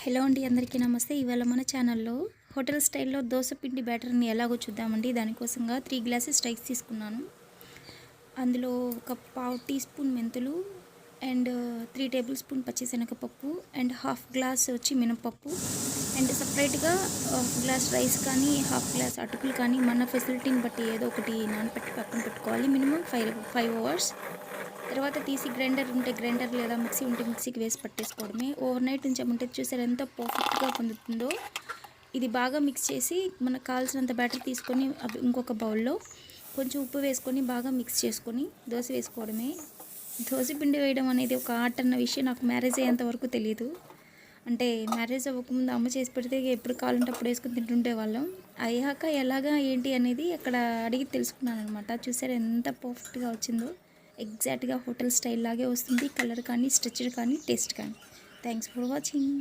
Hello అండి, అందరికీ నమస్తే. ఇవాళ మన ఛానల్లో హోటల్ స్టైల్లో దోశ పిండి బ్యాటర్ని ఎలాగో చూద్దామండి. దానికోసంగా 3 గ్లాసెస్ రైస్ తీసుకున్నాను. అందులో ఒక పావు టీ స్పూన్ మెంతులు అండ్ 3 టేబుల్ స్పూన్ పచ్చిశనగపప్పు అండ్ హాఫ్ గ్లాస్ వచ్చి మినపప్పు అండ్ సపరేట్గా హాఫ్ గ్లాస్ రైస్ కానీ హాఫ్ గ్లాస్ అటుకులు కానీ మన ఫెసిలిటీని బట్టి ఏదో ఒకటి నానపెట్టి పక్కన పెట్టుకోవాలి. Minimum 5 hours. తర్వాత తీసి గ్రైండర్ ఉంటే గ్రైండర్ లేదా మిక్సీ ఉంటే మిక్సీకి వేసి పట్టేసుకోవడమే. ఓవర్ నైట్ ఉంచామంటే చూసారు ఎంత పర్ఫెక్ట్గా పొందుతుందో. ఇది బాగా మిక్స్ చేసి మనకు కావాల్సినంత బ్యాటర్ తీసుకొని ఇంకొక బౌల్లో కొంచెం ఉప్పు వేసుకొని బాగా మిక్స్ చేసుకొని దోశ వేసుకోవడమే. దోశ పిండి వేయడం అనేది ఒక ఆర్ట్ అన్న విషయం నాకు మ్యారేజ్ అయ్యేంత వరకు తెలియదు. అంటే మ్యారేజ్ అవ్వకముందు అమ్మ చేసి పెడితే ఎప్పుడు కావాలంటే అప్పుడు వేసుకొని తింటుండే వాళ్ళం. అయ్యాక ఎలాగా ఏంటి అనేది అక్కడ అడిగి తెలుసుకున్నాను అనమాట. చూసారు ఎంత పర్ఫెక్ట్గా వచ్చిందో. ఎగ్జాక్ట్గా హోటల్ స్టైల్ లాగే వస్తుంది. కలర్ కానీ, స్ట్రక్చర్ కానీ, టేస్ట్ కానీ. Thanks for watching.